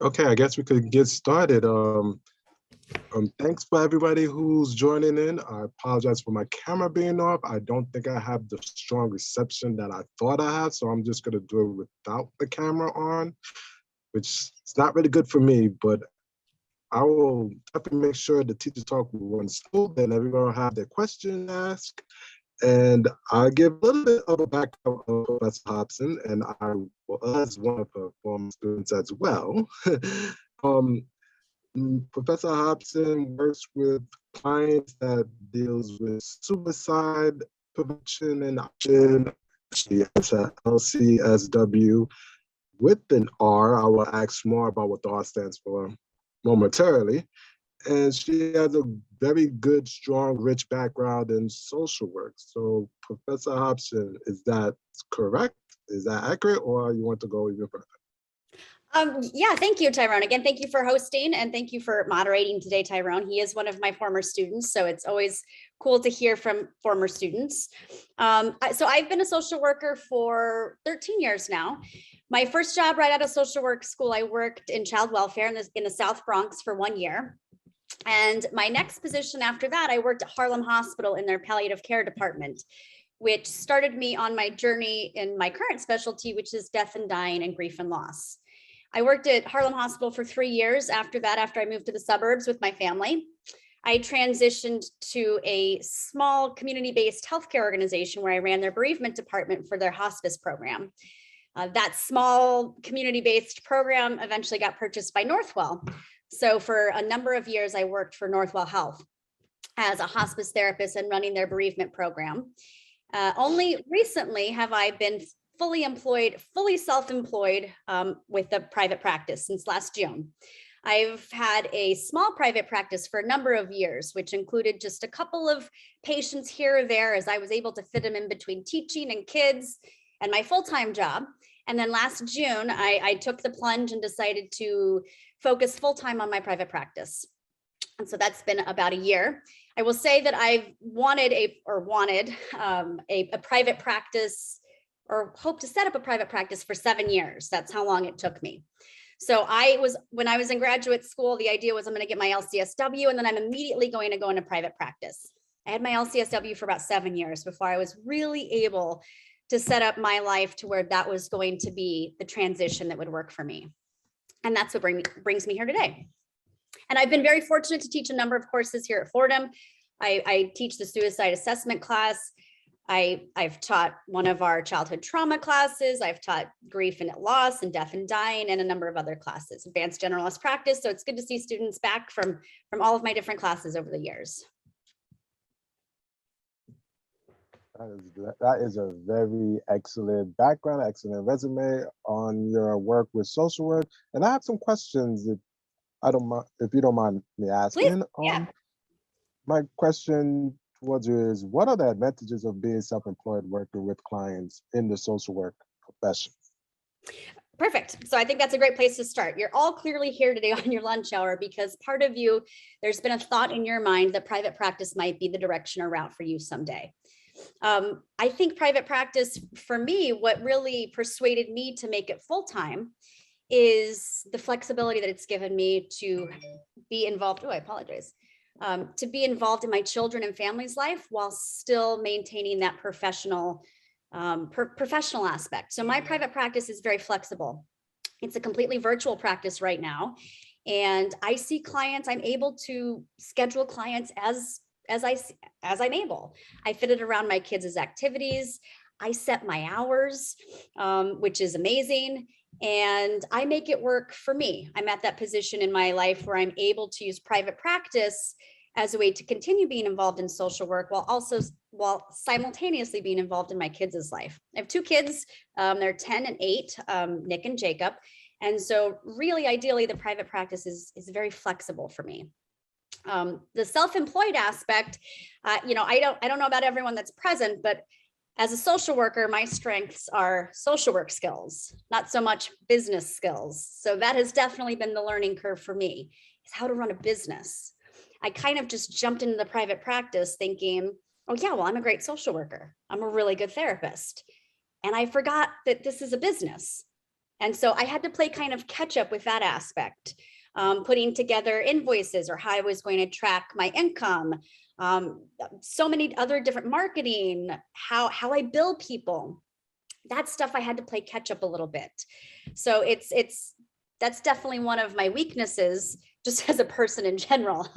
Okay, I guess we could get started. Thanks for everybody who's joining in. I apologize for my camera being off. I don't think I have the strong reception that I thought I had, so I'm just gonna do it without the camera on, which is not really good for me, but I will definitely make sure the teacher talk will run smooth and everyone will have their question asked. And I'll give a little bit of a background of Professor Hobson, and I was one of her former students as well. um, Professor Hobson works with clients that deals with suicide prevention and action. She has a LCSW with an R. I will ask more about what the R stands for momentarily. And she has a very good, strong, rich background in social work. So Professor Hobson, is that correct? Is that accurate, or you want to go even further? Yeah, thank you, Tyrone. Again, thank you for hosting and thank you for moderating today, Tyrone. He is one of my former students, so it's always cool to hear from former students. So I've been a social worker for 13 years now. My first job right out of social work school, I worked in child welfare in the South Bronx for 1 year. And my next position after that, I worked at Harlem Hospital in their palliative care department, which started me on my journey in my current specialty, which is death and dying and grief and loss. I worked at Harlem Hospital for 3 years. After that, after I moved to the suburbs with my family, I transitioned to a small community-based healthcare organization where I ran their bereavement department for their hospice program. That small community-based program eventually got purchased by Northwell. So for a number of years, I worked for Northwell Health as a hospice therapist and running their bereavement program. Only recently have I been fully employed, fully self-employed with a private practice since last June. I've had a small private practice for a number of years, which included just a couple of patients here or there as I was able to fit them in between teaching and kids and my full-time job. And then last June, I took the plunge and decided to focus full-time on my private practice. And so that's been about a year. I will say that I've wanted a private practice, or hope to set up a private practice for 7 years. That's how long it took me. So when I was in graduate school, the idea was I'm going to get my LCSW and then I'm immediately going to go into private practice. I had my LCSW for about 7 years before I was really able to set up my life to where that was going to be the transition that would work for me. And that's what brings me here today. And I've been very fortunate to teach a number of courses here at Fordham. I teach the suicide assessment class. I've taught one of our childhood trauma classes. I've taught grief and loss and death and dying and a number of other classes, advanced generalist practice. So it's good to see students back from all of my different classes over the years. That is a very excellent background, excellent resume on your work with social work. And I have some questions if you don't mind me asking. Please, yeah. My question towards you is, what are the advantages of being self-employed working with clients in the social work profession? Perfect. So I think that's a great place to start. You're all clearly here today on your lunch hour because part of you, there's been a thought in your mind that private practice might be the direction or route for you someday. I think private practice, for me, what really persuaded me to make it full-time is the flexibility that it's given me to be involved. Oh, I apologize. To be involved in my children and family's life while still maintaining that professional aspect. So my private practice is very flexible. It's a completely virtual practice right now. And I see clients, I'm able to schedule clients as I'm able. I fit it around my kids' activities. I set my hours, which is amazing. And I make it work for me. I'm at that position in my life where I'm able to use private practice as a way to continue being involved in social work while simultaneously being involved in my kids' life. I have 2 kids, they're 10 and 8, Nick and Jacob. And so really ideally the private practice is very flexible for me. The self-employed aspect, I don't know about everyone that's present, but as a social worker, my strengths are social work skills, not so much business skills. So that has definitely been the learning curve for me, is how to run a business. I kind of just jumped into the private practice thinking, oh yeah, well, I'm a great social worker. I'm a really good therapist. And I forgot that this is a business. And so I had to play kind of catch up with that aspect, putting together invoices or how I was going to track my income, so many other different marketing, how I bill people. That stuff I had to play catch up a little bit. So that's definitely one of my weaknesses, just as a person in general.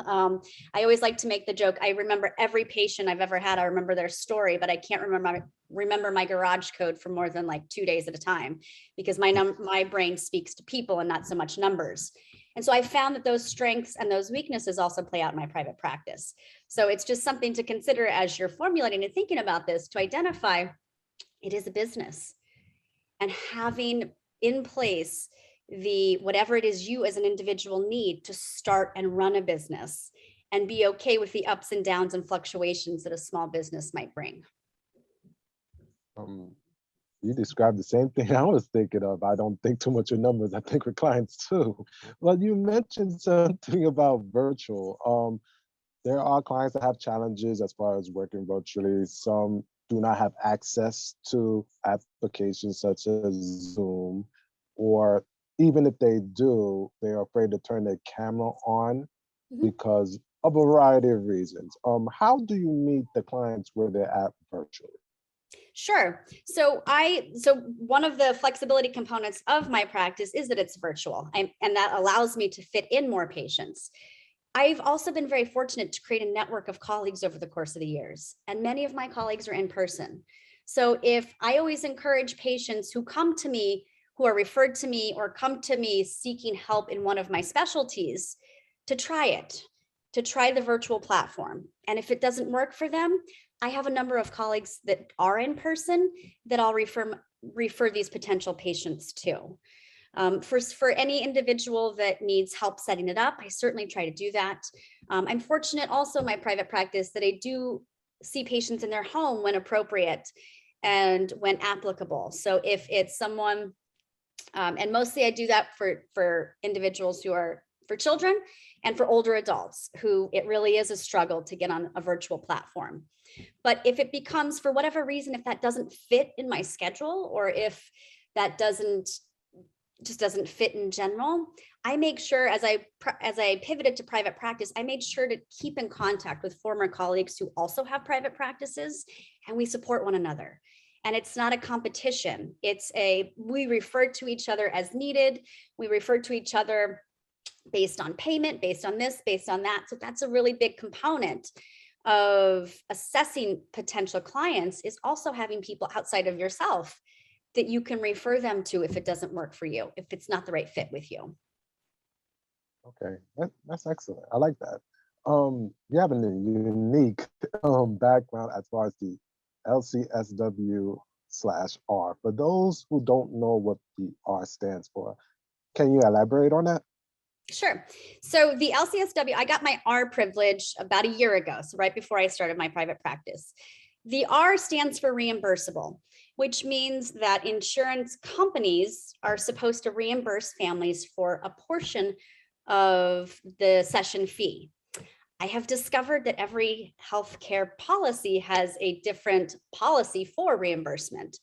I always like to make the joke, I remember every patient I've ever had, I remember their story, but I can't remember my garage code for more than like 2 days at a time, because my brain speaks to people and not so much numbers. And so I found that those strengths and those weaknesses also play out in my private practice. So it's just something to consider as you're formulating and thinking about this, to identify it is a business, and having in place the whatever it is you as an individual need to start and run a business, and be okay with the ups and downs and fluctuations that a small business might bring. You described the same thing I was thinking of. I don't think too much of numbers. I think with clients too. Well, you mentioned something about virtual. There are clients that have challenges as far as working virtually. Some do not have access to applications such as Zoom, or even if they do, they're afraid to turn their camera on because of a variety of reasons. How do you meet the clients where they're at virtually? Sure. So one of the flexibility components of my practice is that it's virtual, and that allows me to fit in more patients. I've also been very fortunate to create a network of colleagues over the course of the years, and many of my colleagues are in person. So if I always encourage patients who come to me, who are referred to me, or come to me seeking help in one of my specialties, to try it, to try the virtual platform. And if it doesn't work for them, I have a number of colleagues that are in person that I'll refer these potential patients to. For any individual that needs help setting it up, I certainly try to do that. I'm fortunate also in my private practice that I do see patients in their home when appropriate and when applicable. So if it's someone, and mostly I do that for individuals who are, for children and for older adults who it really is a struggle to get on a virtual platform. But if it becomes, for whatever reason, if that doesn't fit in my schedule, or if that just doesn't fit in general, I make sure as I pivoted to private practice, I made sure to keep in contact with former colleagues who also have private practices, and we support one another. And it's not a competition. We refer to each other as needed. We refer to each other based on payment, based on this, based on that. So that's a really big component of assessing potential clients, is also having people outside of yourself that you can refer them to if it doesn't work for you, if it's not the right fit with you. Okay, that's excellent. I like that. You have a unique background as far as the LCSW/R. For those who don't know what the R stands for, can you elaborate on that? Sure. So the LCSW, I got my R privilege about a year ago, so right before I started my private practice. The R stands for reimbursable, which means that insurance companies are supposed to reimburse families for a portion of the session fee. I have discovered that every healthcare policy has a different policy for reimbursement.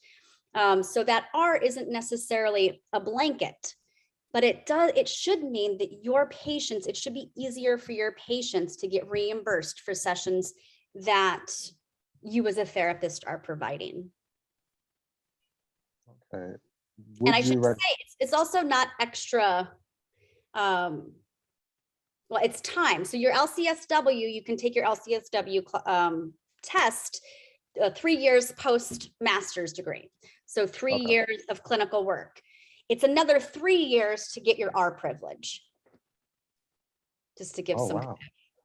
So that R isn't necessarily a blanket, but it should mean that your patients, it should be easier for your patients to get reimbursed for sessions that you as a therapist are providing. Okay. And I should say, it's also not extra, well, it's time. So your LCSW, you can take your LCSW test 3 years post-master's degree. So 3 years of clinical work. It's another 3 years to get your R privilege, just to give some kind of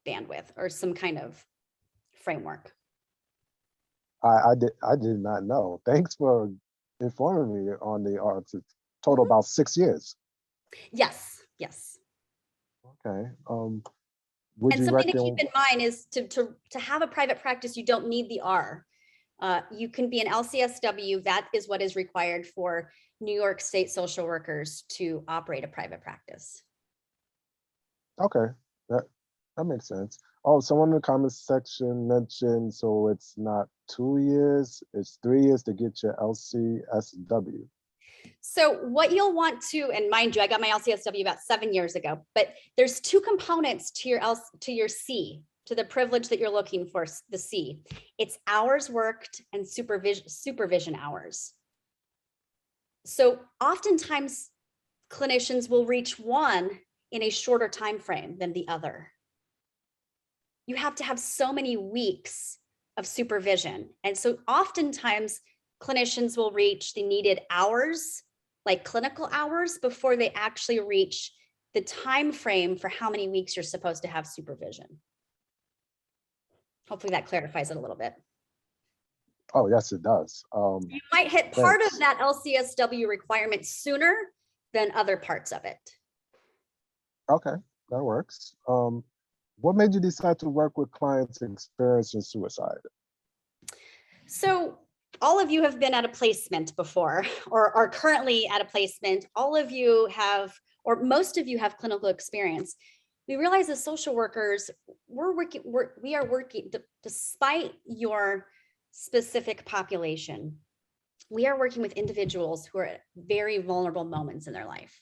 bandwidth or some kind of framework. I did not know. Thanks for informing me on the R. It's total about 6 years. Yes. Okay. And something to keep in mind is to have a private practice, you don't need the R. You can be an LCSW. That is what is required for New York State social workers to operate a private practice. Okay, that makes sense. Oh, someone in the comments section mentioned, so it's not 2 years, it's 3 years to get your LCSW. So what you'll want to, and mind you, I got my LCSW about 7 years ago, but there's two components to your C, to the privilege that you're looking for, the C. It's hours worked and supervision hours. So oftentimes clinicians will reach one in a shorter time frame than the other. You have to have so many weeks of supervision. And so oftentimes clinicians will reach the needed hours, like clinical hours, before they actually reach the time frame for how many weeks you're supposed to have supervision. Hopefully that clarifies it a little bit. Oh, yes, it does. You might hit part of that LCSW requirement sooner than other parts of it. Okay, that works. What made you decide to work with clients experiencing suicide? So all of you have been at a placement before, or are currently at a placement. All of you have, or most of you have clinical experience. We realize as social workers, we are working, despite your specific population, we are working with individuals who are at very vulnerable moments in their life,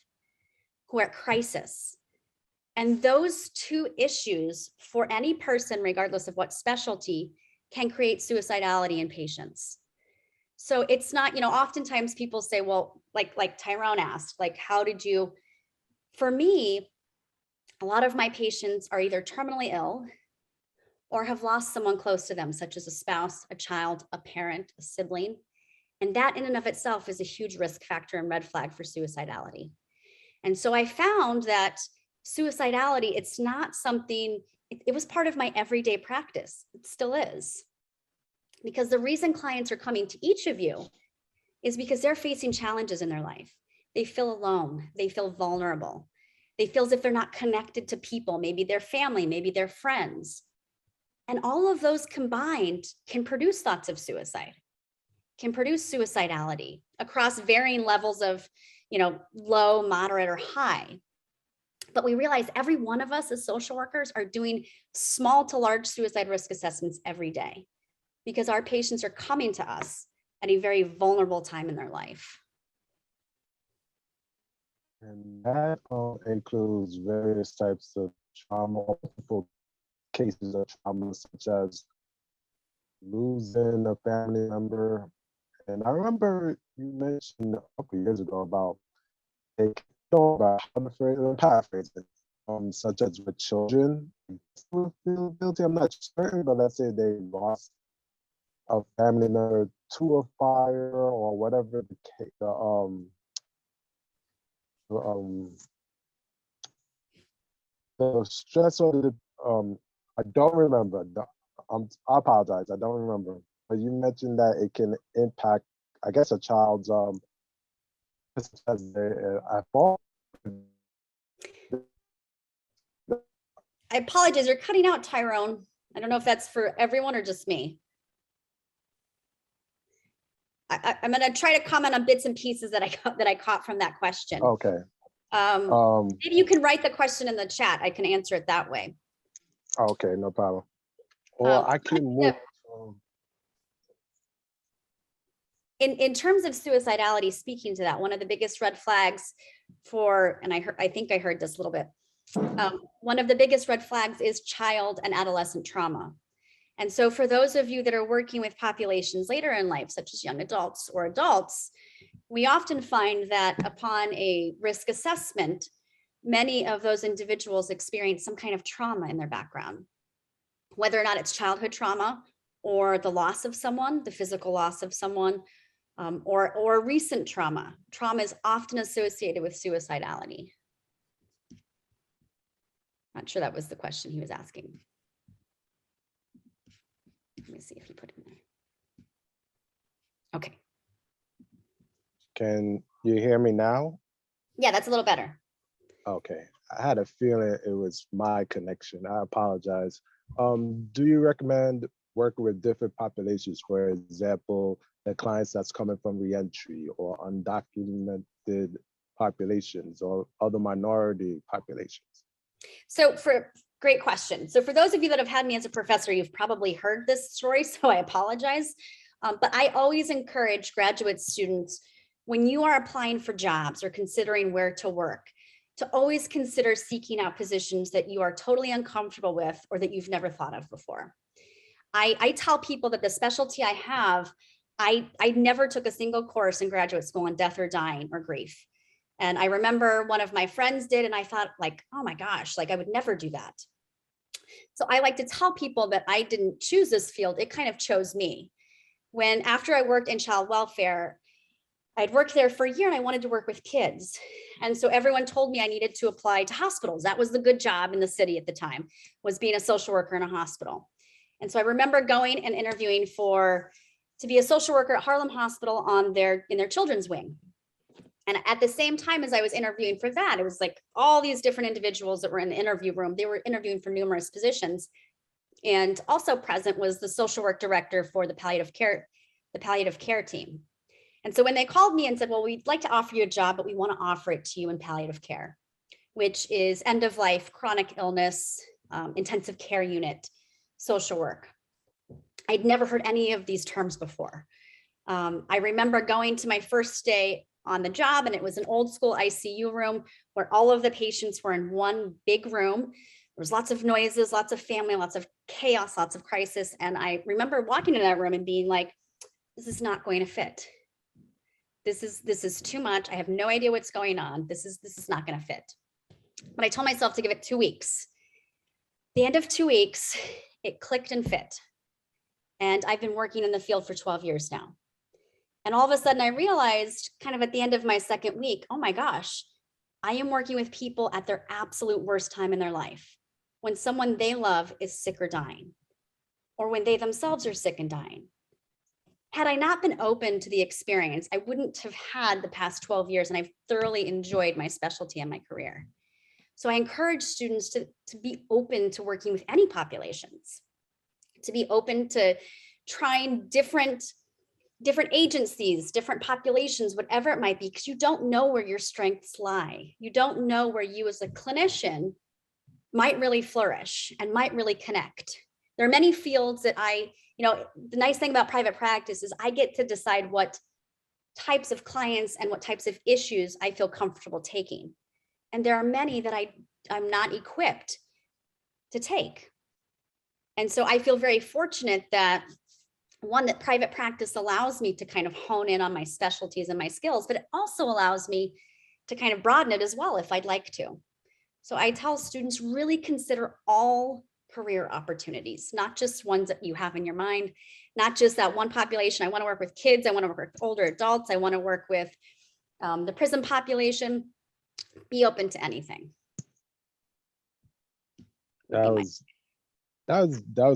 who are at crisis. And those two issues for any person, regardless of what specialty, can create suicidality in patients. So it's not, oftentimes people say, well, like Tyrone asked, like, how did you, for me, a lot of my patients are either terminally ill or have lost someone close to them, such as a spouse, a child, a parent, a sibling. And that in and of itself is a huge risk factor and red flag for suicidality. And so I found that suicidality, it's not something, it was part of my everyday practice. It still is. Because the reason clients are coming to each of you is because they're facing challenges in their life. They feel alone, they feel vulnerable. They feel as if they're not connected to people, maybe their family, maybe their friends. And all of those combined can produce thoughts of suicide, can produce suicidality across varying levels of, low, moderate, or high. But we realize every one of us as social workers are doing small to large suicide risk assessments every day because our patients are coming to us at a very vulnerable time in their life. And that includes various types of trauma, multiple cases of trauma, such as losing a family member. And I remember you mentioned a couple of years ago about paraphrasing, such as with children who feel guilty. I'm not certain, but let's say they lost a family member to a fire or whatever the case. The stress or the I don't remember. I apologize. I don't remember. But you mentioned that it can impact, I guess, a child's as I fall. I apologize. You're cutting out, Tyrone. I don't know if that's for everyone or just me. I'm going to try to comment on bits and pieces that I caught from that question. Okay. Maybe you can write the question in the chat. I can answer it that way. Okay, no problem. Or I can move. In terms of suicidality, speaking to that, one of the biggest red flags for, and I think I heard this a little bit, one of the biggest red flags is child and adolescent trauma. And so for those of you that are working with populations later in life, such as young adults or adults, we often find that upon a risk assessment, many of those individuals experience some kind of trauma in their background, whether or not it's childhood trauma or the loss of someone, the physical loss of someone, or recent trauma. Trauma is often associated with suicidality. Not sure that was the question he was asking. Let me see if he put it in there. Okay. Can you hear me now? Yeah, that's a little better. Okay. I had a feeling it was my connection. I apologize. Do you recommend working with different populations? For example, the clients that's coming from reentry or undocumented populations or other minority populations? So great question. So for those of you that have had me as a professor, you've probably heard this story, so I apologize. But I always encourage graduate students when you are applying for jobs or considering where to work, to always consider seeking out positions that you are totally uncomfortable with or that you've never thought of before. I tell people that the specialty I have, I never took a single course in graduate school on death or dying or grief. And I remember one of my friends did, and I thought like, oh my gosh, like I would never do that. So I like to tell people that I didn't choose this field, it kind of chose me. When after I worked in child welfare, I'd worked there for a year and I wanted to work with kids. And so everyone told me I needed to apply to hospitals. That was the good job in the city at the time, was being a social worker in a hospital. And so I remember going and interviewing to be a social worker at Harlem Hospital in their children's wing. And at the same time as I was interviewing for that, it was like all these different individuals that were in the interview room. They were interviewing for numerous positions. And also present was the social work director for the palliative care team. And so when they called me and said, well, we'd like to offer you a job, but we want to offer it to you in palliative care, which is end of life, chronic illness, intensive care unit, social work. I'd never heard any of these terms before. I remember going to my first day on the job, and it was an old school ICU room where all of the patients were in one big room. There was lots of noises, lots of family, lots of chaos, lots of crisis. And I remember walking in that room and being like, this is not going to fit. This is too much. I have no idea what's going on. This is not going to fit. But I told myself to give it 2 weeks. The end of 2 weeks, it clicked and fit. And I've been working in the field for 12 years now. And all of a sudden I realized kind of at the end of my second week, oh my gosh, I am working with people at their absolute worst time in their life. When someone they love is sick or dying, or when they themselves are sick and dying. Had I not been open to the experience, I wouldn't have had the past 12 years, and I've thoroughly enjoyed my specialty and my career. So I encourage students to be open to working with any populations, to be open to trying different agencies, different populations, whatever it might be, because you don't know where your strengths lie. You don't know where you as a clinician might really flourish and might really connect. There are many fields that the nice thing about private practice is I get to decide what types of clients and what types of issues I feel comfortable taking. And there are many that I'm not equipped to take. And so I feel very fortunate that that private practice allows me to kind of hone in on my specialties and my skills, but it also allows me to kind of broaden it as well if I'd like to. So I tell students, really consider all career opportunities, not just ones that you have in your mind, not just that one population. I want to work with kids. I want to work with older adults. I want to work with the prison population. Be open to anything. That was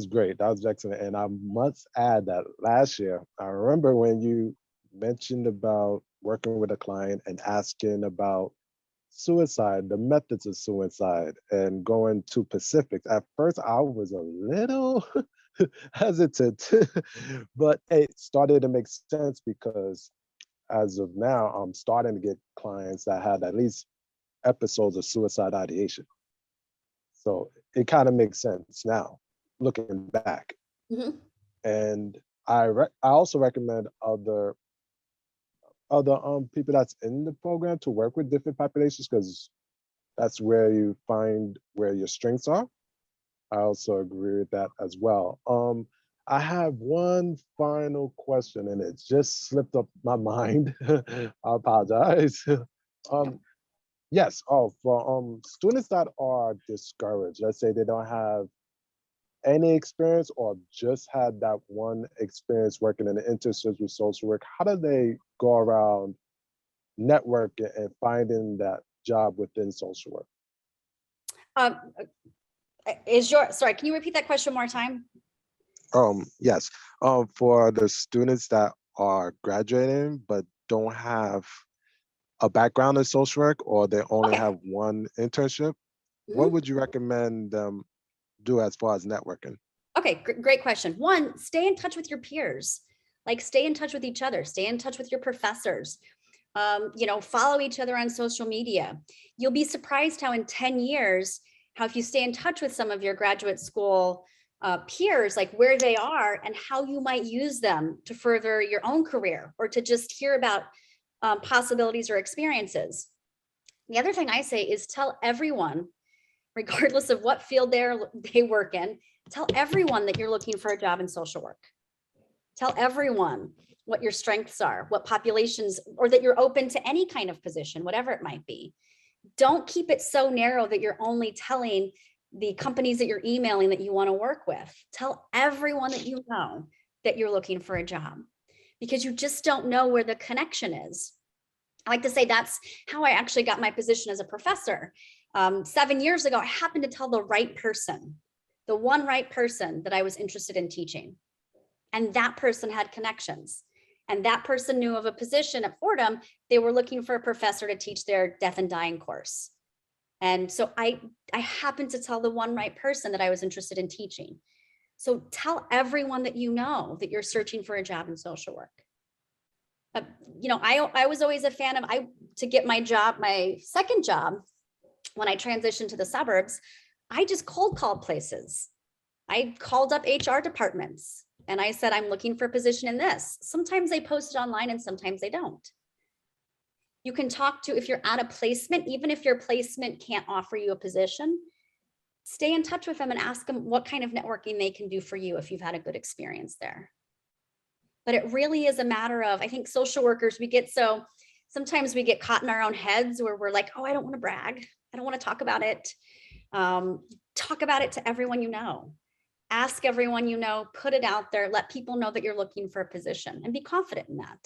great. That was excellent. And I must add that last year, I remember when you mentioned about working with a client and asking about suicide, the methods of suicide, and going to specifics. At first, I was a little hesitant, but it started to make sense because as of now, I'm starting to get clients that had at least episodes of suicide ideation. So it kind of makes sense now, looking back. Mm-hmm. And I also recommend other people that's in the program to work with different populations, because that's where you find where your strengths are. I also agree with that as well. I have one final question, and it just slipped up my mind. I apologize. Yes. For students that are discouraged, let's say they don't have any experience or just had that one experience working in the internship with social work, how do they go around networking and finding that job within social work? Sorry, can you repeat that question one more time? Yes. For the students that are graduating but don't have a background in social work, or they only have one internship, what would you recommend them do as far as networking? Okay, great question. One, stay in touch with your peers. Like, stay in touch with each other, stay in touch with your professors, follow each other on social media. You'll be surprised how in 10 years, how if you stay in touch with some of your graduate school peers, like where they are and how you might use them to further your own career, or to just hear about possibilities or experiences. The other thing I say is tell everyone, regardless of what field they work in, tell everyone that you're looking for a job in social work. Tell everyone what your strengths are, what populations, or that you're open to any kind of position, whatever it might be. Don't keep it so narrow that you're only telling the companies that you're emailing that you want to work with. Tell everyone that you know that you're looking for a job, because you just don't know where the connection is. I like to say that's how I actually got my position as a professor. 7 years ago, I happened to tell the right person, the one right person that I was interested in teaching. And that person had connections. And that person knew of a position at Fordham. They were looking for a professor to teach their death and dying course. And so I happened to tell the one right person that I was interested in teaching. So tell everyone that you know that you're searching for a job in social work. You know, I was always a fan of, to get my job, my second job, when I transitioned to the suburbs, I just cold called places. I called up HR departments and I said, I'm looking for a position in this. Sometimes they post it online and sometimes they don't. You can talk to, if you're at a placement, even if your placement can't offer you a position, stay in touch with them and ask them what kind of networking they can do for you if you've had a good experience there. But it really is a matter of, I think social workers, sometimes we get caught in our own heads where we're like, oh, I don't want to brag. I don't want to talk about it. Talk about it to everyone you know. Ask everyone you know, put it out there, let people know that you're looking for a position and be confident in that.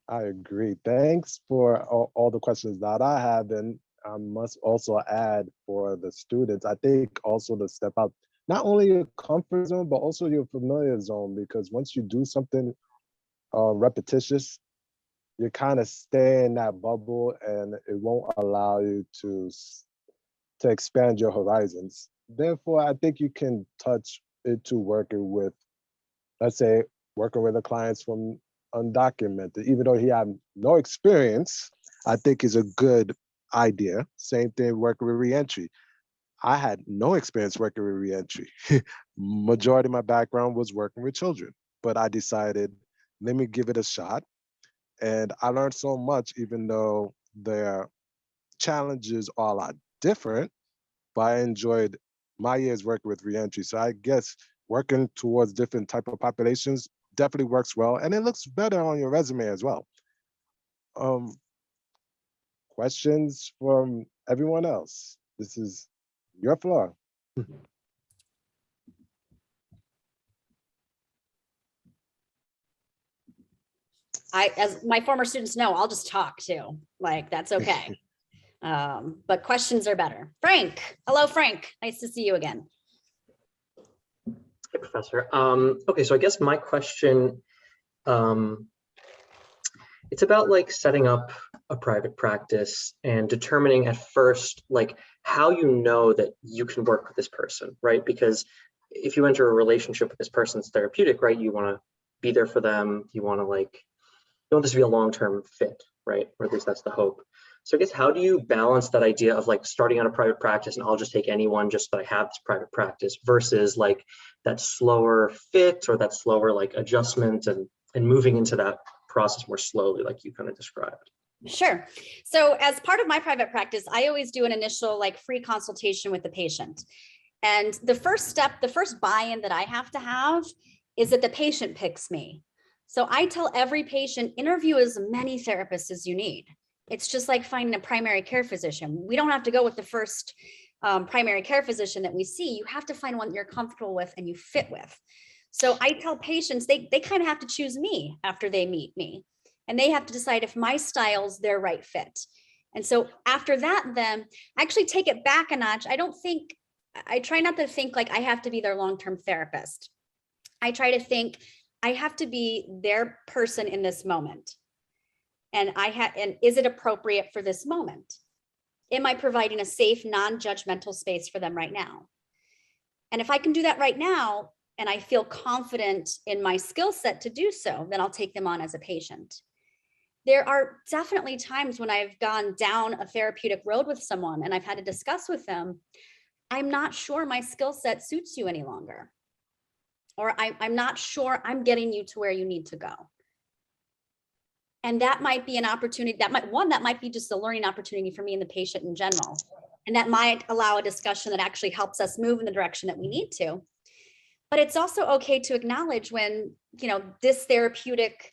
I agree. Thanks for all the questions that I have. And I must also add for the students, I think also to step out, not only your comfort zone, but also your familiar zone, because once you do something repetitious, you kind of stay in that bubble and it won't allow you to expand your horizons. Therefore, I think you can touch it to working with, let's say, working with the clients from undocumented, even though he had no experience, I think is a good idea. Same thing working with reentry. I had no experience working with reentry. Majority of my background was working with children, but I decided, let me give it a shot. And I learned so much, even though their challenges are a lot different, but I enjoyed my years working with reentry. So I guess working towards different type of populations definitely works well, and it looks better on your resume as well. Questions from everyone else? This is your floor. As my former students know, I'll just talk too. Like, that's okay. But questions are better. Frank, hello, Frank. Nice to see you again. Hey, Professor. Okay, so I guess my question, it's about like setting up a private practice and determining at first, like how you know that you can work with this person, right? Because if you enter a relationship with this person, it's therapeutic, right? You want to be there for them. You want to you want this to be a long-term fit, right? Or at least that's the hope. So I guess how do you balance that idea of like starting on a private practice and I'll just take anyone just that I have this private practice versus like that slower fit or that slower like adjustment and moving into that process more slowly, like you kind of described? Sure. So as part of my private practice, I always do an initial like free consultation with the patient. And the first step, the first buy-in that I have to have is that the patient picks me. So I tell every patient, interview as many therapists as you need. It's just like finding a primary care physician. We don't have to go with the first primary care physician that we see. You have to find one that you're comfortable with and you fit with. So I tell patients, they kind of have to choose me after they meet me. And they have to decide if my style's their right fit. And so after that, then I actually take it back a notch. I try not to think like I have to be their long-term therapist. I try to think I have to be their person in this moment. And is it appropriate for this moment? Am I providing a safe, non-judgmental space for them right now? And if I can do that right now, and I feel confident in my skill set to do so, then I'll take them on as a patient. There are definitely times when I've gone down a therapeutic road with someone and I've had to discuss with them, I'm not sure my skill set suits you any longer. Or I'm not sure I'm getting you to where you need to go. And that might be an opportunity that might be just a learning opportunity for me and the patient in general. And that might allow a discussion that actually helps us move in the direction that we need to. But it's also okay to acknowledge when, this therapeutic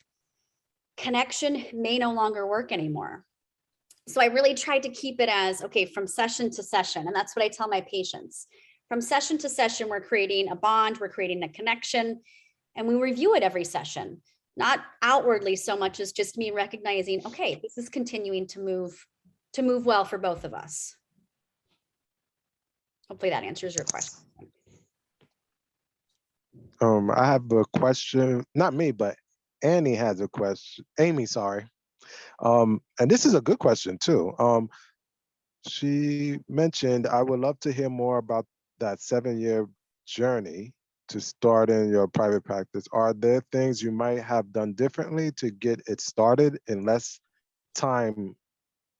connection may no longer work anymore. So I really tried to keep it as, okay, from session to session. And that's what I tell my patients. From session to session, we're creating a bond, we're creating a connection, and we review it every session. Not outwardly so much as just me recognizing, okay, this is continuing to move well for both of us. Hopefully that answers your question. I have a question, not me, but Annie has a question. Amy, sorry. And this is a good question too. She mentioned, I would love to hear more about that 7-year journey to start in your private practice. Are there things you might have done differently to get it started in less time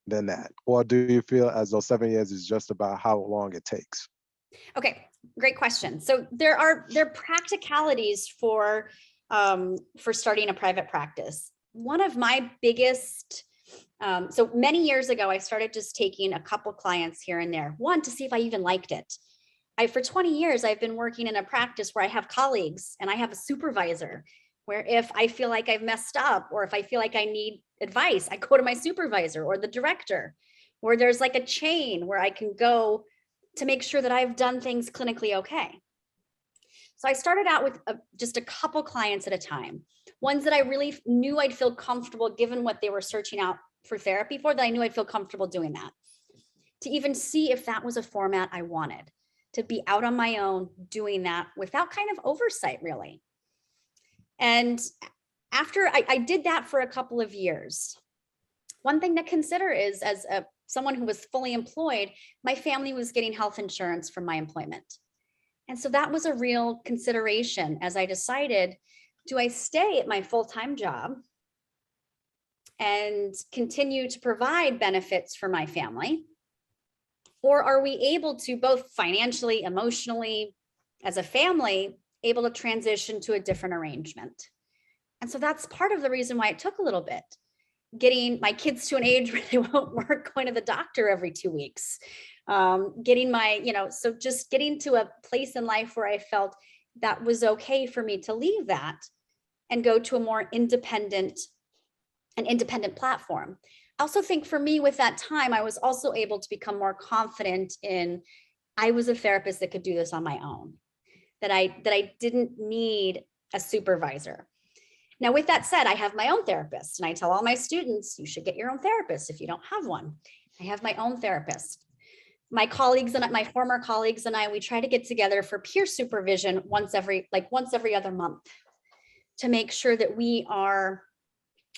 than that? Or do you feel as though 7 years is just about how long it takes? Okay, great question. So there are practicalities for starting a private practice. One of my biggest, so many years ago, I started just taking a couple clients here and there, one to see if I even liked it. For 20 years, I've been working in a practice where I have colleagues and I have a supervisor, where if I feel like I've messed up or if I feel like I need advice, I go to my supervisor or the director, where there's like a chain where I can go to make sure that I've done things clinically okay. So I started out with just a couple clients at a time, ones that I really knew I'd feel comfortable given what they were searching out for therapy for, that I knew I'd feel comfortable doing that, to even see if that was a format I wanted, to be out on my own doing that without kind of oversight really. And after I did that for a couple of years, one thing to consider is, as someone who was fully employed, my family was getting health insurance from my employment. And so that was a real consideration as I decided, do I stay at my full-time job and continue to provide benefits for my family? Or are we able to both financially, emotionally, as a family, able to transition to a different arrangement? And so that's part of the reason why it took a little bit. Getting my kids to an age where they weren't going to the doctor every 2 weeks. Getting my, so just getting to a place in life where I felt that was okay for me to leave that and go to a more independent platform. I also think for me with that time, I was also able to become more confident in, I was a therapist that could do this on my own, that I didn't need a supervisor. Now, with that said, I have my own therapist, and I tell all my students, you should get your own therapist if you don't have one. I have my own therapist. My colleagues and my former colleagues and I, we try to get together for peer supervision once every other month to make sure that we are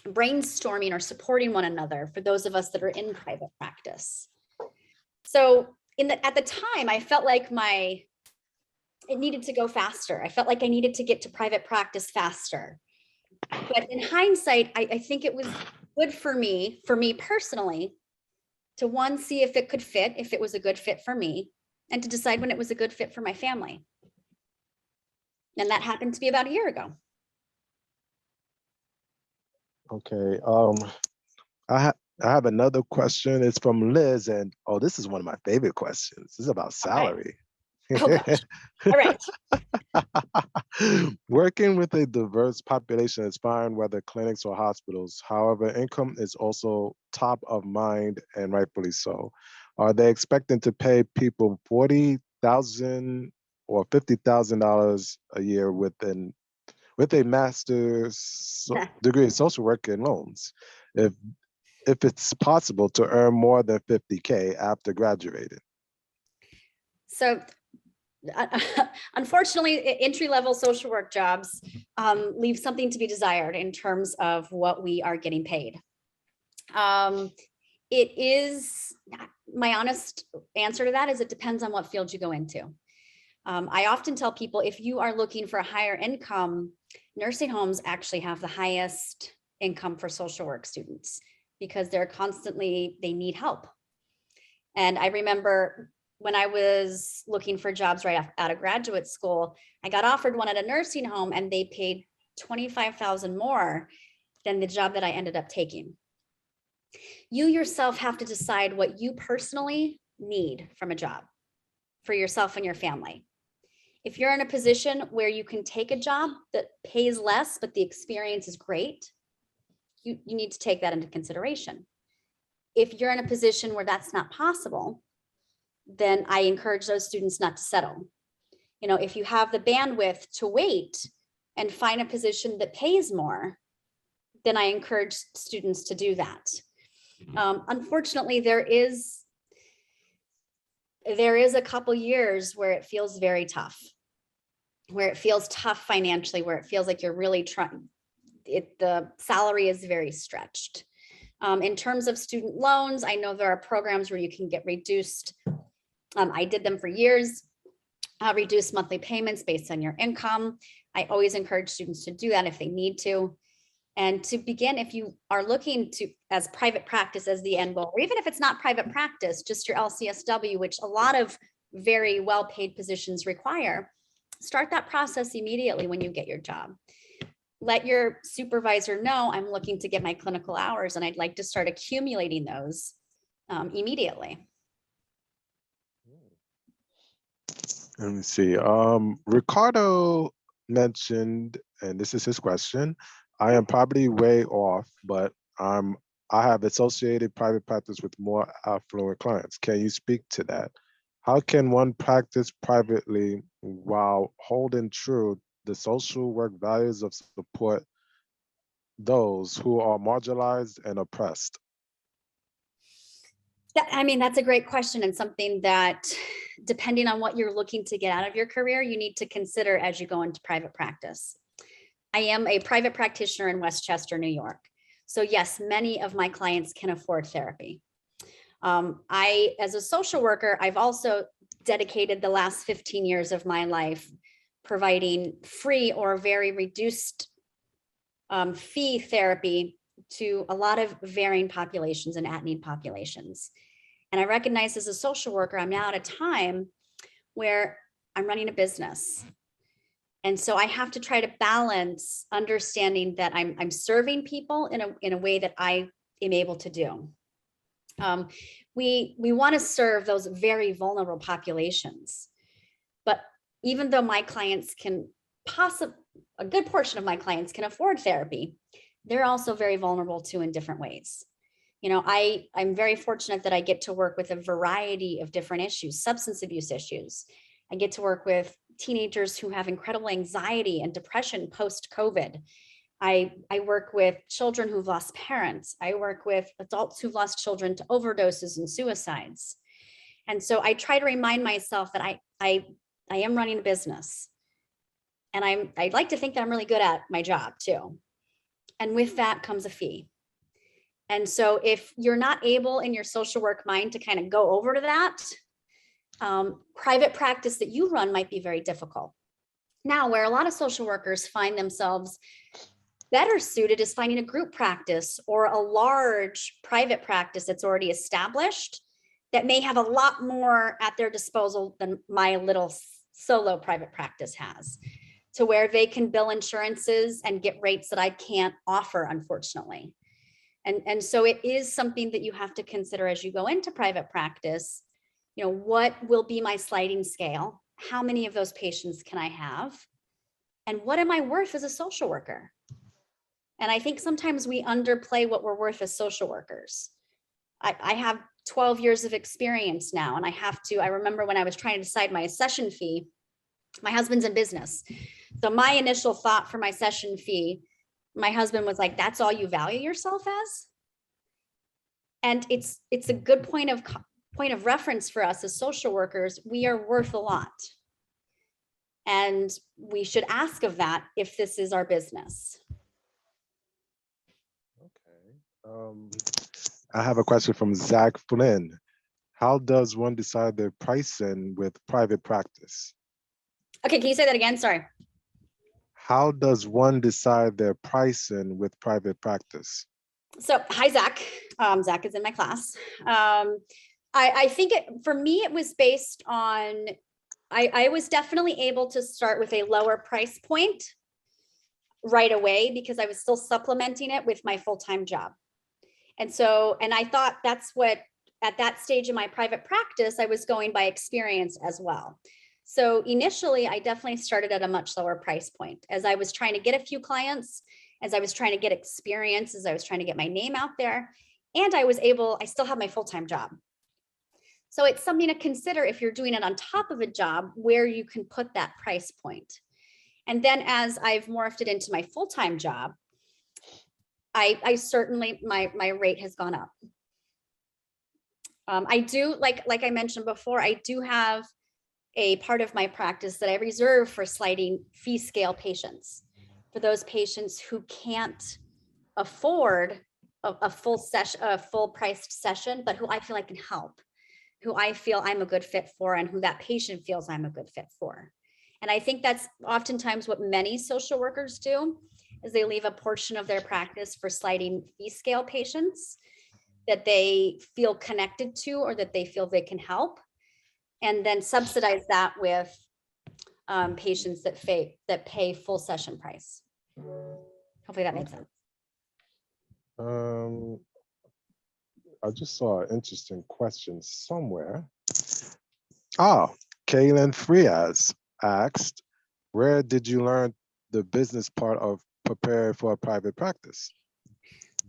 brainstorming or supporting one another for those of us that are in private practice. So at the time, I felt like it needed to go faster. I felt like I needed to get to private practice faster. But in hindsight, I think it was good for me personally, to one, see if it could fit, if it was a good fit for me, and to decide when it was a good fit for my family. And that happened to be about a year ago. Okay. I have another question. It's from Liz, and this is one of my favorite questions. This is about salary. Okay. Oh gosh. All right. Working with a diverse population is fine, whether clinics or hospitals. However, income is also top of mind, and rightfully so. Are they expecting to pay people $40,000 or $50,000 a year with a master's degree in social work and loans, if it's possible to earn more than $50K after graduating? So unfortunately, entry-level social work jobs leave something to be desired in terms of what we are getting paid. It is, my honest answer to that is, it depends on what field you go into. I often tell people, if you are looking for a higher income, nursing homes actually have the highest income for social work students because they need help. And I remember when I was looking for jobs right out of graduate school, I got offered one at a nursing home and they paid $25,000 more. than the job that I ended up taking. You yourself have to decide what you personally need from a job for yourself and your family. If you're in a position where you can take a job that pays less, but the experience is great, you need to take that into consideration. If you're in a position where that's not possible, then I encourage those students not to settle. You know, if you have the bandwidth to wait and find a position that pays more, then I encourage students to do that. Unfortunately, there is a couple years where it feels very tough, where it feels tough financially, where it feels like you're really trying, the salary is very stretched. In terms of student loans, I know there are programs where you can get reduced. I did them for years, reduced monthly payments based on your income. I always encourage students to do that if they need to. And to begin, if you are looking to as private practice as the end goal, or even if it's not private practice, just your LCSW, which a lot of very well-paid positions require, start that process immediately when you get your job. Let your supervisor know, I'm looking to get my clinical hours and I'd like to start accumulating those immediately. Let me see. Ricardo mentioned, and this is his question, I am probably way off, but I have associated private practice with more affluent clients. Can you speak to that? How can one practice privately while holding true the social work values of support those who are marginalized and oppressed? I mean, that's a great question, and something that, depending on what you're looking to get out of your career, you need to consider as you go into private practice. I am a private practitioner in Westchester, New York. So yes, many of my clients can afford therapy. As a social worker, I've also dedicated the last 15 years of my life providing free or very reduced fee therapy to a lot of varying populations and at-need populations. And I recognize as a social worker, I'm now at a time where I'm running a business. And so I have to try to balance understanding that I'm serving people in a way that I am able to do. We want to serve those very vulnerable populations. But even though my clients can a good portion of my clients can afford therapy, they're also very vulnerable too in different ways. You know, I'm very fortunate that I get to work with a variety of different issues, substance abuse issues. I get to work with teenagers who have incredible anxiety and depression post-COVID. I work with children who've lost parents. I work with adults who've lost children to overdoses and suicides. And so I try to remind myself that I am running a business. And I'd like to think that I'm really good at my job too. And with that comes a fee. And so if you're not able in your social work mind to kind of go over to that, private practice that you run might be very difficult. Now, where a lot of social workers find themselves better suited is finding a group practice or a large private practice that's already established that may have a lot more at their disposal than my little solo private practice has, to where they can bill insurances and get rates that I can't offer, unfortunately. And so it is something that you have to consider as you go into private practice. You know, what will be my sliding scale? How many of those patients can I have? And what am I worth as a social worker? And I think sometimes we underplay what we're worth as social workers. I have 12 years of experience now, and I remember when I was trying to decide my session fee, my husband's in business. So my initial thought for my session fee, my husband was like, that's all you value yourself as? And it's a good point of reference for us as social workers. We are worth a lot. And we should ask of that if this is our business. Okay. I have a question from Zach Flynn. How does one decide their pricing with private practice? Okay, can you say that again? Sorry. How does one decide their pricing with private practice? So, hi, Zach. Zach is in my class. I think for me, it was based on, I was definitely able to start with a lower price point right away because I was still supplementing it with my full-time job. And I thought that's what, at that stage in my private practice, I was going by experience as well. So initially, I definitely started at a much lower price point as I was trying to get a few clients, as I was trying to get experience, as I was trying to get my name out there. And I still have my full-time job. So it's something to consider if you're doing it on top of a job where you can put that price point. And then as I've morphed it into my full-time job, I certainly, my rate has gone up. I do, like I mentioned before, I do have a part of my practice that I reserve for sliding fee scale patients, for those patients who can't afford a full priced session, but who I feel I can help, who I feel I'm a good fit for, and who that patient feels I'm a good fit for. And I think that's oftentimes what many social workers do, is they leave a portion of their practice for sliding fee scale patients that they feel connected to or that they feel they can help, and then subsidize that with patients that pay full session price. Hopefully that makes sense. I just saw an interesting question somewhere. Kaylin Frias asked, where did you learn the business part of preparing for a private practice?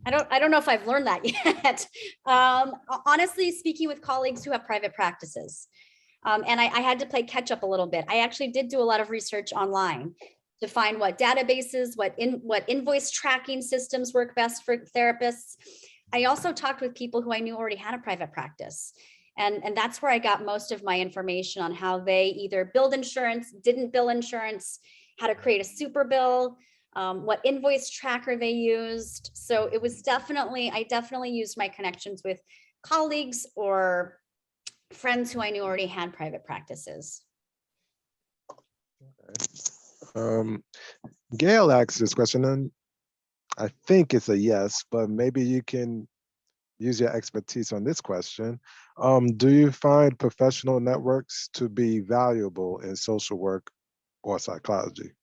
I don't know if I've learned that yet. Honestly, speaking with colleagues who have private practices, and I had to play catch up a little bit. I actually did do a lot of research online to find what databases, what invoice tracking systems work best for therapists. I also talked with people who I knew already had a private practice. And that's where I got most of my information on how they either billed insurance, didn't bill insurance, how to create a super bill, what invoice tracker they used. So it was I definitely used my connections with colleagues or friends who I knew already had private practices. Gail asked this question, and I think it's a yes, but maybe you can use your expertise on this question. Do you find professional networks to be valuable in social work or psychology?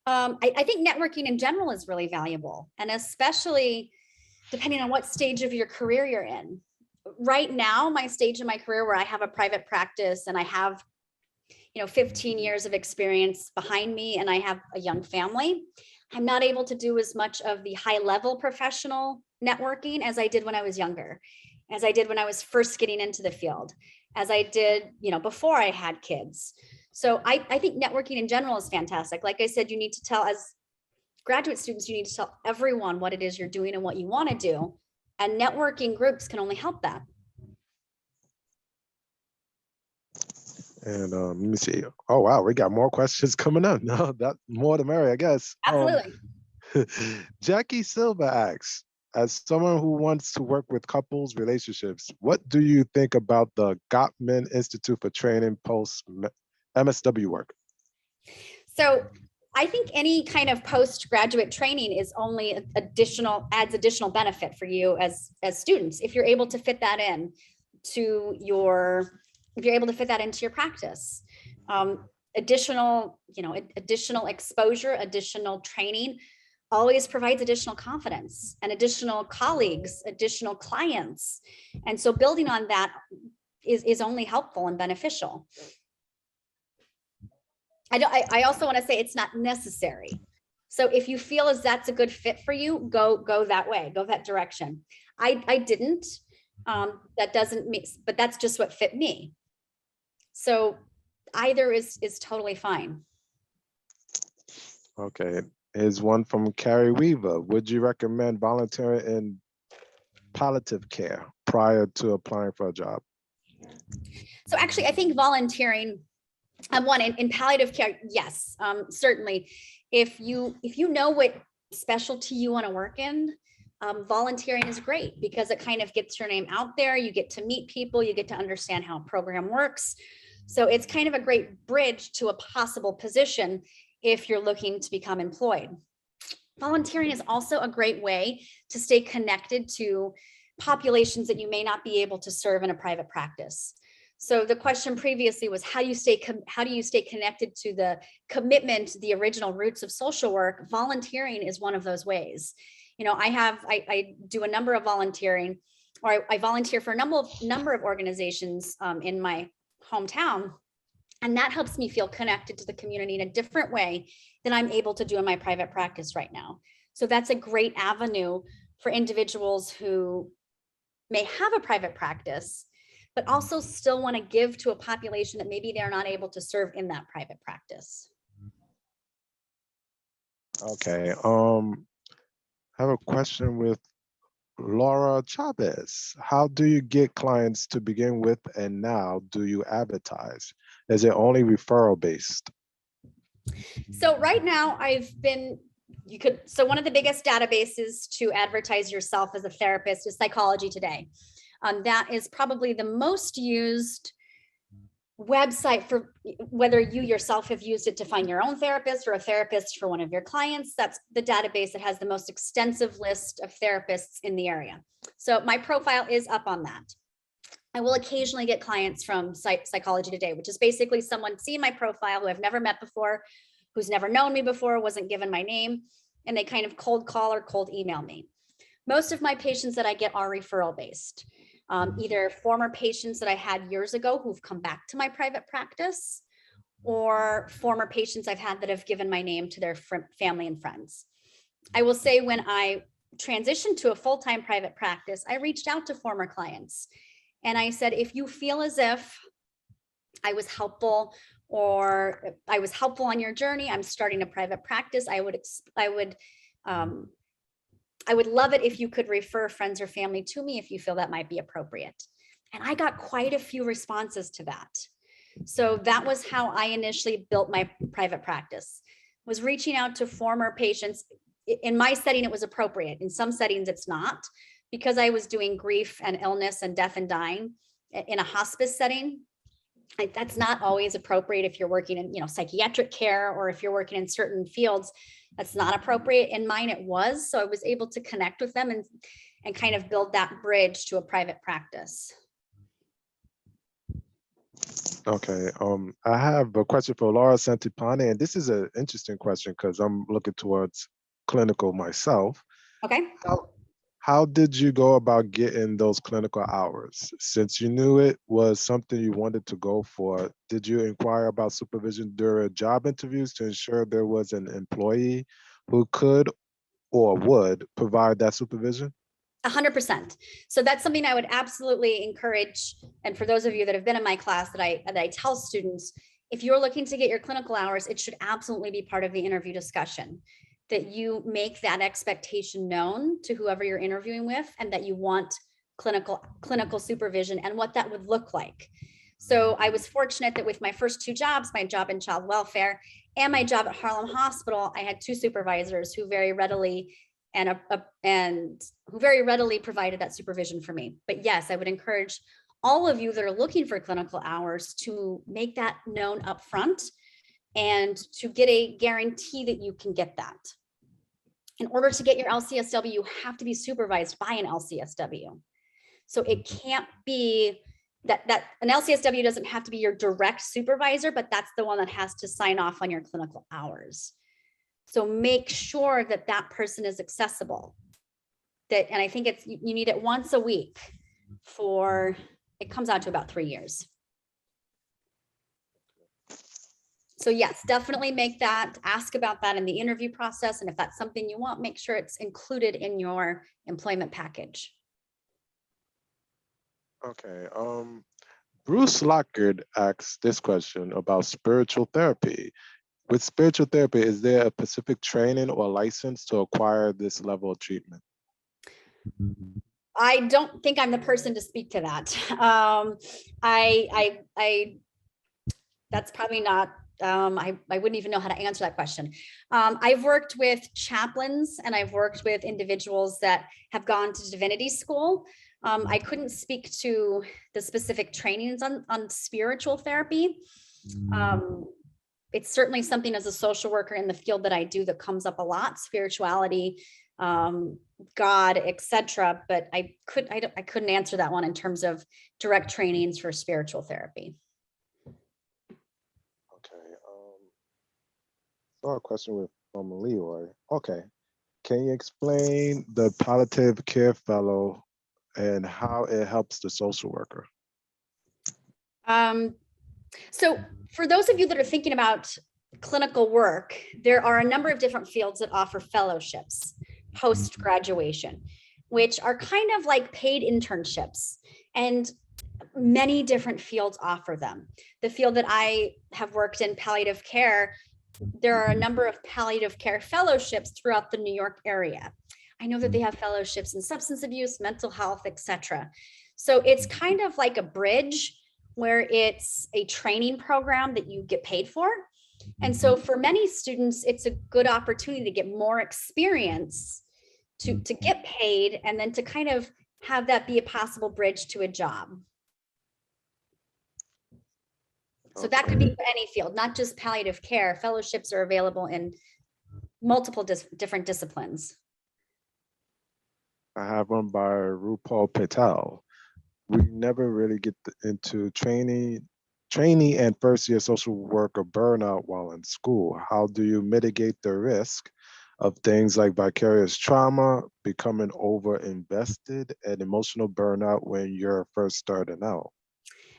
I think networking in general is really valuable, and especially depending on what stage of your career you're in. Right now, my stage in my career where I have a private practice and I have 15 years of experience behind me and I have a young family, I'm not able to do as much of the high level professional networking as I did when I was younger, as I did when I was first getting into the field, as I did, before I had kids. So I think networking in general is fantastic. Like I said, you need to tell, as graduate students, you need to tell everyone what it is you're doing and what you want to do. And networking groups can only help that. And let me see. Oh, wow, we got more questions coming up. No, that more the merrier, I guess. Absolutely. Jackie Silva asks, as someone who wants to work with couples relationships, what do you think about the Gottman Institute for Training post MSW work? So I think any kind of postgraduate training is only adds additional benefit for you as students if you're able to fit that in to if you're able to fit that into your practice. Additional exposure, additional training always provides additional confidence and additional colleagues, additional clients. And so building on that is only helpful and beneficial. I also want to say it's not necessary. So if you feel as that's a good fit for you, go that way, go that direction. I didn't, that doesn't mean, but that's just what fit me. So either is totally fine. Okay, here's one from Carrie Weaver. Would you recommend volunteering in palliative care prior to applying for a job? So actually, I think volunteering, one in palliative care, yes, certainly. If you know what specialty you want to work in, volunteering is great because it kind of gets your name out there. You get to meet people, you get to understand how a program works. So it's kind of a great bridge to a possible position if you're looking to become employed. Volunteering is also a great way to stay connected to populations that you may not be able to serve in a private practice. So the question previously was, how do you stay connected to the commitment, the original roots of social work? Volunteering is one of those ways. You know, I do a number of volunteering, or I volunteer for a number of organizations in my hometown. And that helps me feel connected to the community in a different way than I'm able to do in my private practice right now. So that's a great avenue for individuals who may have a private practice, but also still want to give to a population that maybe they're not able to serve in that private practice. Okay. I have a question with Laura Chavez. How do you get clients to begin with, and now do you advertise? Is it only referral based? So right now so one of the biggest databases to advertise yourself as a therapist is Psychology Today. That is probably the most used website for whether you yourself have used it to find your own therapist or a therapist for one of your clients. That's the database that has the most extensive list of therapists in the area. So my profile is up on that. I will occasionally get clients from Psychology Today, which is basically someone seeing my profile who I've never met before, who's never known me before, wasn't given my name, and they kind of cold call or cold email me. Most of my patients that I get are referral based. Either former patients that I had years ago who've come back to my private practice, or former patients I've had that have given my name to their family and friends. I will say when I transitioned to a full-time private practice, I reached out to former clients and I said, if you feel as if I was helpful or I was helpful on your journey, I'm starting a private practice, I would love it if you could refer friends or family to me if you feel that might be appropriate. And I got quite a few responses to that. So that was how I initially built my private practice, was reaching out to former patients. In my setting, it was appropriate. In some settings, it's not, because I was doing grief and illness and death and dying in a hospice setting. That's not always appropriate if you're working in, psychiatric care, or if you're working in certain fields, that's not appropriate. In mine, it was. So I was able to connect with them and kind of build that bridge to a private practice. Okay. I have a question for Laura Santipane, and this is an interesting question because I'm looking towards clinical myself. Okay. How did you go about getting those clinical hours? Since you knew it was something you wanted to go for, did you inquire about supervision during job interviews to ensure there was an employee who could or would provide that supervision? 100%. So that's something I would absolutely encourage. And for those of you that have been in my class, that I tell students, if you're looking to get your clinical hours, it should absolutely be part of the interview discussion, that you make that expectation known to whoever you're interviewing with, and that you want clinical supervision and what that would look like. So I was fortunate that with my first two jobs, my job in child welfare and my job at Harlem Hospital, I had two supervisors who very readily provided that supervision for me. But yes, I would encourage all of you that are looking for clinical hours to make that known up front and to get a guarantee that you can get that. In order to get your LCSW, you have to be supervised by an LCSW. So it can't be that an LCSW doesn't have to be your direct supervisor, but that's the one that has to sign off on your clinical hours. So make sure that that person is accessible. And I think you need it once a week it comes out to about 3 years. So yes, definitely ask about that in the interview process. And if that's something you want, make sure it's included in your employment package. Okay. Bruce Lockard asks this question about spiritual therapy. With spiritual therapy, is there a specific training or license to acquire this level of treatment? I don't think I'm the person to speak to that. That's probably not, I wouldn't even know how to answer that question. I've worked with chaplains and I've worked with individuals that have gone to divinity school. I couldn't speak to the specific trainings on spiritual therapy. It's certainly something as a social worker in the field that I do that comes up a lot. Spirituality God, etc. But I couldn't answer that one in terms of direct trainings for spiritual therapy. Okay. So a question from Leroy. Okay. Can you explain the palliative care fellow and how it helps the social worker? So for those of you that are thinking about clinical work, there are a number of different fields that offer fellowships post-graduation, which are kind of like paid internships, and many different fields offer them. The field that I have worked in, palliative care, there are a number of palliative care fellowships throughout the New York area. I know that they have fellowships in substance abuse, mental health, etc. So it's kind of like a bridge where it's a training program that you get paid for. And so for many students, it's a good opportunity to get more experience, to get paid, and then to kind of have that be a possible bridge to a job. So that could be for any field, not just palliative care. Fellowships are available in multiple different disciplines. I have one by RuPaul Patel. We never really get into trainee and first year social worker burnout while in school. How do you mitigate the risk of things like vicarious trauma, becoming over-invested, and emotional burnout when you're first starting out?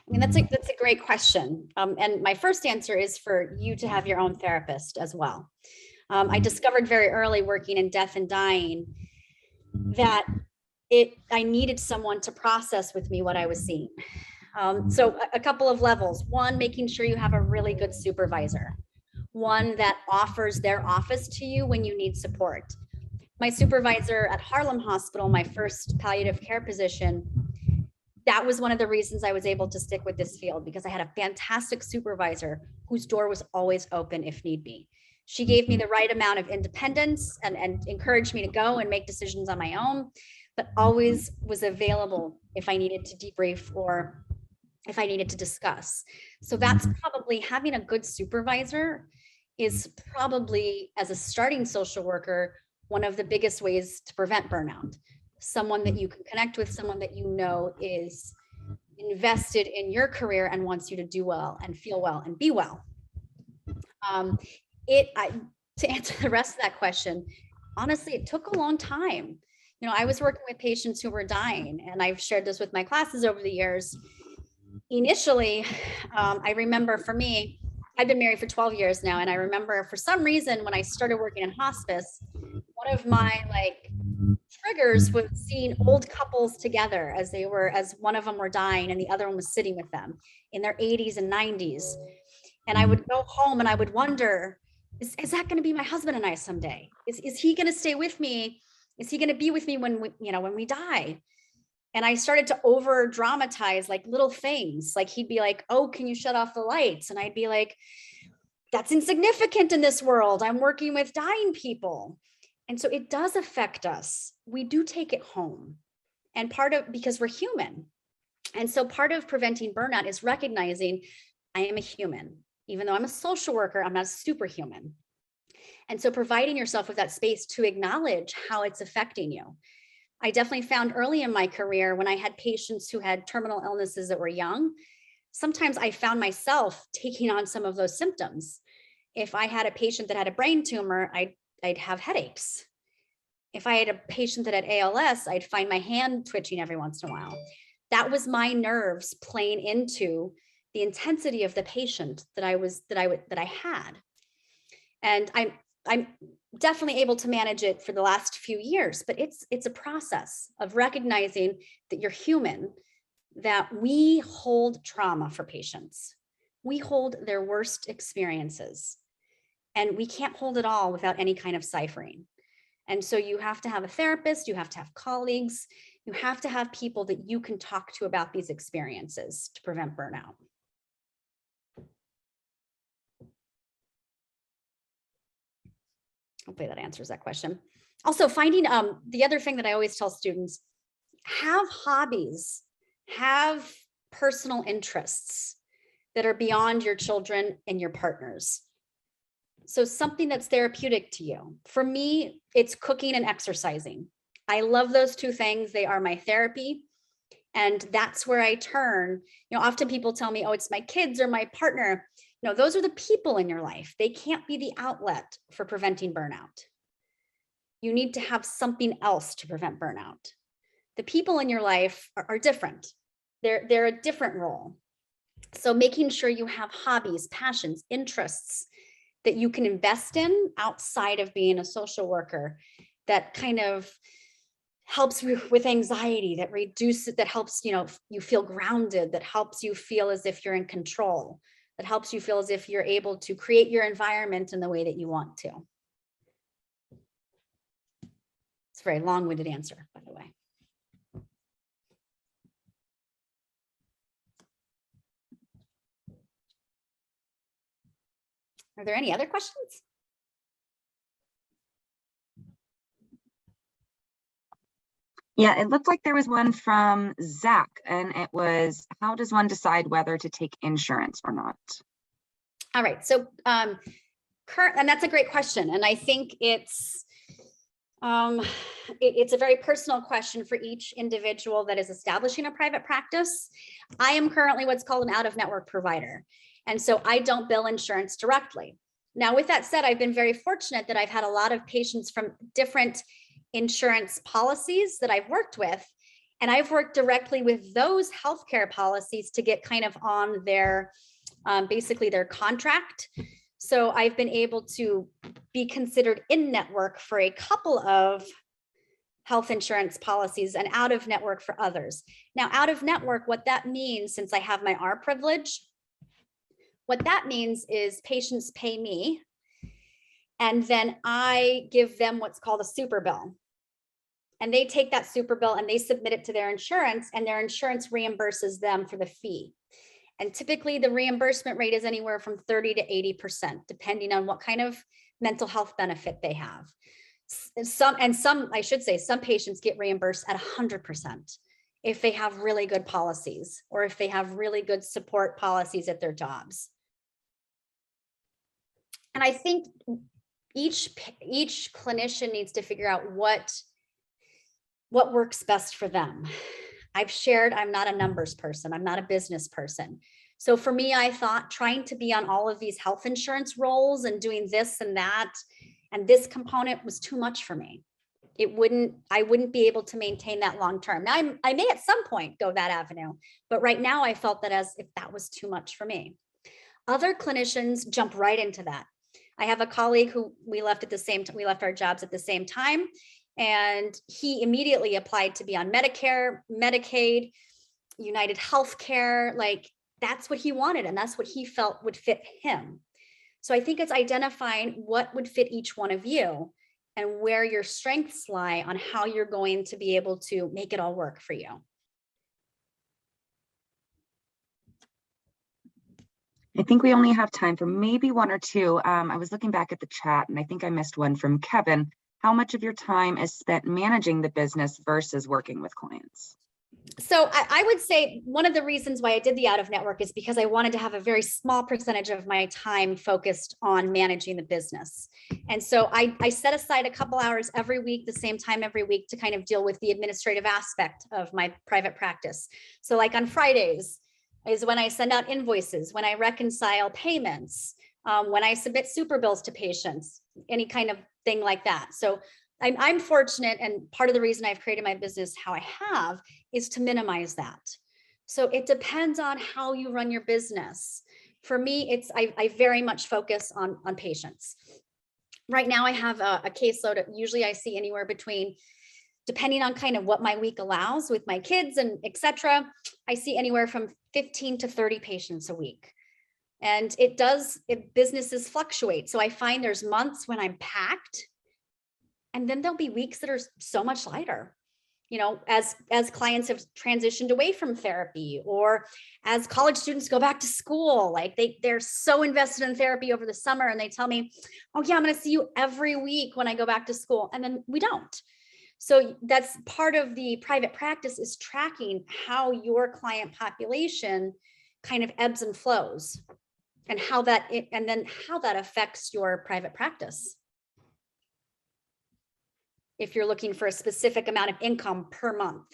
I mean, that's a great question. And my first answer is for you to have your own therapist as well. I discovered very early working in death and dying that I needed someone to process with me what I was seeing. So a couple of levels. One, making sure you have a really good supervisor, one that offers their office to you when you need support. My supervisor at Harlem Hospital, my first palliative care position, that was one of the reasons I was able to stick with this field, because I had a fantastic supervisor whose door was always open if need be. She gave me the right amount of independence and encouraged me to go and make decisions on my own, but always was available if I needed to debrief or if I needed to discuss. So that's probably, having a good supervisor is probably, as a starting social worker, one of the biggest ways to prevent burnout. Someone that you can connect with, someone that you know is invested in your career and wants you to do well and feel well and be well. To answer the rest of that question, honestly, it took a long time. You know, I was working with patients who were dying, and I've shared this with my classes over the years. Initially, I remember, for me, I've been married for 12 years now, and I remember for some reason when I started working in hospice, one of my triggers was seeing old couples together as one of them were dying and the other one was sitting with them in their 80s and 90s. And I would go home and I would wonder, is that going to be my husband and I someday? Is he going to stay with me? Is he going to be with me when we die? And I started to over dramatize like little things. Like he'd be like, "Oh, can you shut off the lights?" And I'd be like, "That's insignificant in this world. I'm working with dying people." And so it does affect us. We do take it home. And because we're human. And so part of preventing burnout is recognizing I am a human. Even though I'm a social worker, I'm not a superhuman. And so providing yourself with that space to acknowledge how it's affecting you. I definitely found early in my career, when I had patients who had terminal illnesses that were young, sometimes I found myself taking on some of those symptoms. If I had a patient that had a brain tumor, I'd have headaches. If I had a patient that had ALS, I'd find my hand twitching every once in a while. That was my nerves playing into the intensity of the patient that I had. And I'm definitely able to manage it for the last few years, but it's a process of recognizing that you're human, that we hold trauma for patients. We hold their worst experiences, and we can't hold it all without any kind of ciphering. And so you have to have a therapist, you have to have colleagues, you have to have people that you can talk to about these experiences to prevent burnout. Hopefully that answers that question. Also, finding the other thing that I always tell students, have hobbies, have personal interests that are beyond your children and your partners. So something that's therapeutic to you. For me, it's cooking and exercising. I love those two things. They are my therapy. And that's where I turn. Often people tell me, oh, it's my kids or my partner. No, those are the people in your life. They can't be the outlet for preventing burnout. You need to have something else to prevent burnout. The people in your life are different. They're a different role. So making sure you have hobbies, passions, interests that you can invest in outside of being a social worker, that kind of helps with anxiety, that reduces, that helps, you feel grounded, that helps you feel as if you're in control, that helps you feel as if you're able to create your environment in the way that you want to. It's a very long-winded answer, by the way. Are there any other questions? Yeah, it looked like there was one from Zach, and it was, how does one decide whether to take insurance or not? All right, so and that's a great question. And I think it's a very personal question for each individual that is establishing a private practice. I am currently what's called an out-of-network provider. And so I don't bill insurance directly. Now, with that said, I've been very fortunate that I've had a lot of patients from different insurance policies that I've worked with. And I've worked directly with those healthcare policies to get kind of on their, basically their contract. So I've been able to be considered in network for a couple of health insurance policies and out of network for others. Now, out of network, what that means, since I have my R privilege, what that means is patients pay me, and then I give them what's called a super bill. And they take that super bill and they submit it to their insurance, and their insurance reimburses them for the fee. And typically the reimbursement rate is anywhere from 30 to 80%, depending on what kind of mental health benefit they have. Some patients get reimbursed at 100% if they have really good policies, or if they have really good support policies at their jobs. And I think each clinician needs to figure out what works best for them. I've shared, I'm not a numbers person. I'm not a business person. So for me, I thought trying to be on all of these health insurance roles and doing this and that, and this component was too much for me. I wouldn't be able to maintain that long-term. Now I may at some point go that avenue, but right now I felt that as if that was too much for me. Other clinicians jump right into that. I have a colleague who we left our jobs at the same time. And he immediately applied to be on Medicare, Medicaid, United Healthcare. Like, that's what he wanted, and that's what he felt would fit him. So I think it's identifying what would fit each one of you and where your strengths lie on how you're going to be able to make it all work for you. I think we only have time for maybe one or two. I was looking back at the chat, and I think I missed one from Kevin. How much of your time is spent managing the business versus working with clients? So I would say one of the reasons why I did the out of network is because I wanted to have a very small percentage of my time focused on managing the business. And so I set aside a couple hours every week, the same time every week, to kind of deal with the administrative aspect of my private practice. So like on Fridays is when I send out invoices, when I reconcile payments, when I submit super bills to patients, any kind of thing like that. So I'm fortunate, and part of the reason I've created my business how I have is to minimize that. So it depends on how you run your business. For me, I very much focus on patients. Right now I have a caseload. Usually I see anywhere between, depending on kind of what my week allows with my kids and etc., I see anywhere from 15 to 30 patients a week. And businesses fluctuate. So I find there's months when I'm packed, and then there'll be weeks that are so much lighter, as clients have transitioned away from therapy, or as college students go back to school, like they're so invested in therapy over the summer, and they tell me, oh yeah, I'm going to see you every week when I go back to school. And then we don't. So that's part of the private practice, is tracking how your client population kind of ebbs and flows. and how that affects your private practice. If you're looking for a specific amount of income per month.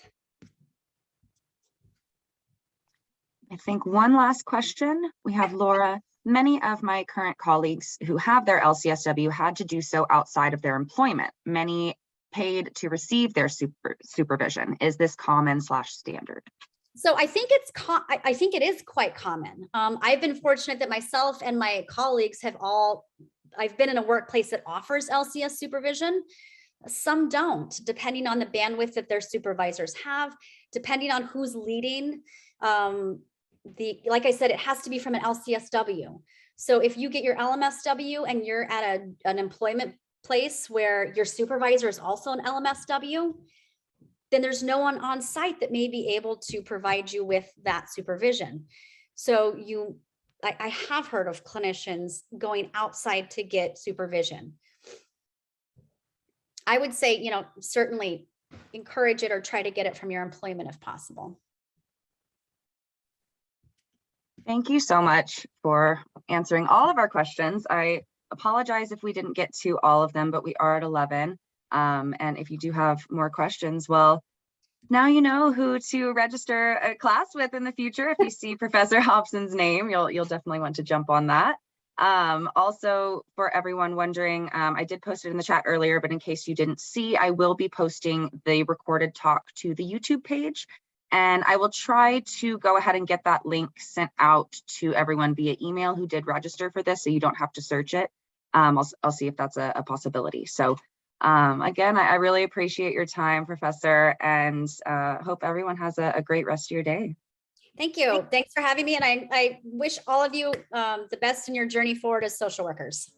I think one last question. We have Laura. Many of my current colleagues who have their LCSW had to do so outside of their employment. Many paid to receive their supervision. Is this common/standard? So I think it is quite common. I've been fortunate that myself and my colleagues I've been in a workplace that offers LCS supervision. Some don't, depending on the bandwidth that their supervisors have, depending on who's leading. Like I said, it has to be from an LCSW. So if you get your LMSW and you're at an employment place where your supervisor is also an LMSW, then there's no one on site that may be able to provide you with that supervision. So I have heard of clinicians going outside to get supervision. I would say, certainly encourage it or try to get it from your employment if possible. Thank you so much for answering all of our questions. I apologize if we didn't get to all of them, but we are at 11. And if you do have more questions, well, now you know who to register a class with in the future. If you see Professor Hobson's name, you'll definitely want to jump on that. Also, for everyone wondering, I did post it in the chat earlier, but in case you didn't see, I will be posting the recorded talk to the YouTube page. And I will try to go ahead and get that link sent out to everyone via email who did register for this, so you don't have to search it. I'll see if that's a possibility. So again, I really appreciate your time, Professor, and hope everyone has a great rest of your day. Thank you. Thanks for having me. And I wish all of you the best in your journey forward as social workers.